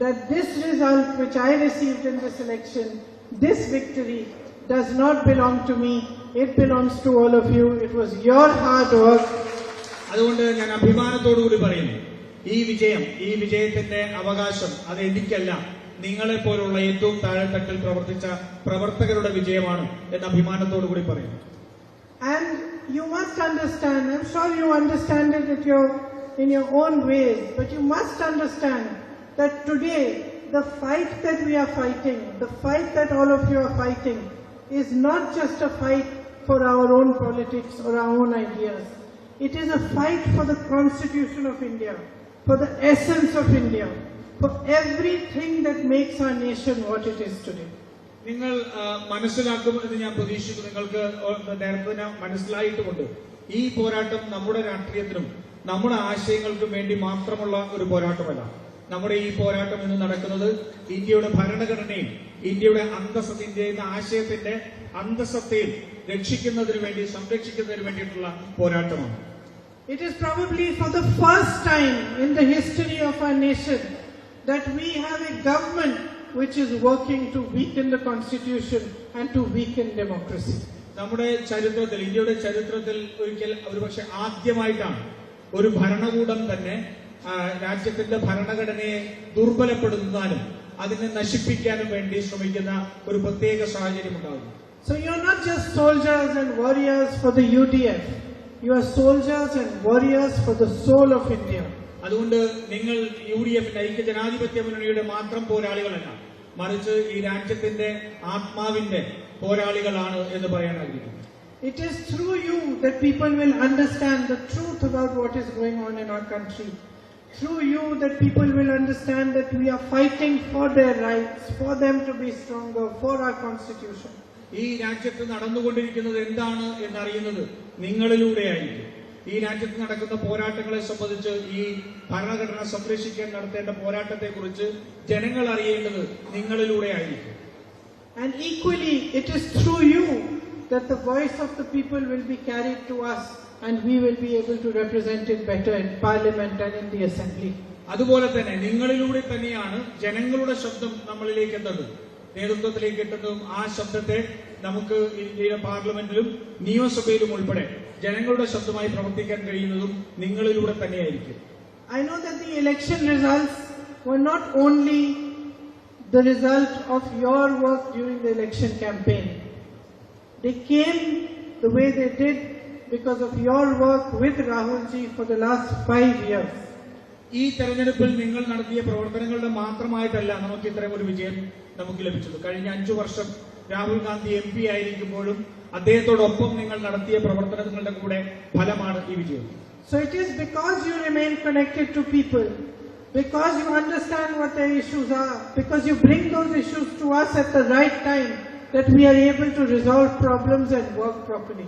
that this result which I received in this election, this victory, does not belong to me. It belongs to all of you. It was your hard work. അതുകൊണ്ട് ഞാൻ അഭിമാനത്തോടുകൂടി പറയുന്നു, ഈ വിജയത്തിന്റെ അവകാശം അത് എനിക്കല്ല, നിങ്ങളെ പോലുള്ള ഏറ്റവും താഴെത്തട്ടിൽ പ്രവർത്തിച്ച പ്രവർത്തകരുടെ വിജയമാണ് എന്ന് അഭിമാനത്തോടുകൂടി പറയുന്നു. And you must understand, I'm sure you understand it in your own ways, but you must understand that today the fight that we are fighting, the fight that all of you are fighting, is not just a fight for our own politics or our own ideas. It is a fight for the Constitution of India, for the essence of India, for everything that makes our nation what it is today. നിങ്ങൾ മനസ്സിലാക്കുമെന്ന് ഞാൻ പ്രതീക്ഷിക്കുന്നു. നിങ്ങൾക്ക് നേരത്തെ മനസ്സിലായിട്ടുമുണ്ട്, ഈ പോരാട്ടം നമ്മുടെ രാഷ്ട്രീയത്തിനും നമ്മുടെ ആശയങ്ങൾക്കും വേണ്ടി മാത്രമുള്ള ഒരു പോരാട്ടമല്ല. നമ്മുടെ ഈ പോരാട്ടം ഇന്ന് നടക്കുന്നത് ഇന്ത്യയുടെ ഭരണഘടനയും ഇന്ത്യയുടെ ഇന്ത്യയുടെ ആശയത്തിന്റെ അന്തസ്സത്തെയും രക്ഷിക്കുന്നതിന് വേണ്ടി, സംരക്ഷിക്കുന്നതിന് വേണ്ടിയിട്ടുള്ള പോരാട്ടമാണ്. It is probably for the first time in the history of our nation that we have a government which is working to weaken the constitution and to weaken democracy. നമ്മുടെ ചരിത്രത്തിൽ, ഇന്ത്യയുടെ ചരിത്രത്തിൽ ഒരിക്കൽ ഒരുപക്ഷെ ആദ്യമായിട്ടാണ് ഒരു ഭരണകൂടം തന്നെ രാജ്യത്തിന്റെ ഭരണഘടനയെ ദുർബലപ്പെടുത്താനും അതിനെ നശിപ്പിക്കാനും വേണ്ടി ശ്രമിക്കുന്ന ഒരു പ്രത്യേക സാഹചര്യം ഉണ്ടാകുന്നു. So you are not just soldiers and warriors for the UDF. You are soldiers and warriors for the soul of India. അതുകൊണ്ട് നിങ്ങൾ UDF ഐക്യജനാധിപത്യ മുന്നണിയുടെ മാത്രം പോരാളികളല്ല, മറിച്ച് ഈ രാജ്യത്തിന്റെ ആത്മാവിന്റെ പോരാളികളാണ് എന്ന് പറയാൻ ആഗ്രഹിക്കുന്നു. It is through you that people will understand the truth about what is going on in our country. Through you that people will understand that we are fighting for their rights, for them to be stronger, for our constitution. ഈ രാജ്യത്ത് നടന്നുകൊണ്ടിരിക്കുന്നത് എന്താണ് എന്നറിയുന്നത് നിങ്ങളിലൂടെയായിരിക്കും. ഈ രാജ്യത്ത് നടക്കുന്ന പോരാട്ടങ്ങളെ സംബന്ധിച്ച്, ഈ ഭരണഘടന സംരക്ഷിക്കാൻ നടത്തേണ്ട പോരാട്ടത്തെക്കുറിച്ച് ജനങ്ങൾ അറിയേണ്ടത് നിങ്ങളിലൂടെയായിരിക്കും. And equally, it is through you that the voice of the people will be carried to us and we will be able to represent it better in Parliament and in the Assembly. അതുപോലെ തന്നെ നിങ്ങളിലൂടെ തന്നെയാണ് ജനങ്ങളുടെ ശബ്ദം നമ്മളിലേക്ക് എത്തുന്നത്, നേതൃത്വത്തിലേക്ക് എത്തുന്നതും. ആ ശബ്ദത്തെ നമുക്ക് ഇന്ത്യയുടെ പാർലമെന്റിലും നിയമസഭയിലും ഉൾപ്പെടെ ജനങ്ങളുടെ ശബ്ദമായി പ്രവർത്തിക്കാൻ കഴിയുന്നതും നിങ്ങളിലൂടെ തന്നെയായിരിക്കും. I know that the election results were not only the result of your work during the election campaign. They came the way they did because of your work with Rahul ji for the last 5 years. ഈ തെരഞ്ഞെടുപ്പിൽ നിങ്ങൾ നടത്തിയ പ്രവർത്തനങ്ങളുടെ മാത്രമായിട്ടല്ല നമുക്ക് ഇത്രയും ഒരു വിജയം നമുക്ക് ലഭിച്ചത്. കഴിഞ്ഞ 5 വർഷം രാഹുൽ ഗാന്ധി MP ആയിരിക്കുമ്പോഴും അദ്ദേഹത്തോടൊപ്പം നിങ്ങൾ നടത്തിയ പ്രവർത്തനങ്ങളുടെ കൂടെ ഫലമാണ് ഈ വിജയം. So it is because you remain connected to people, because you understand what their issues are, because you bring those issues to us at the right time, that we are able to resolve problems and work properly.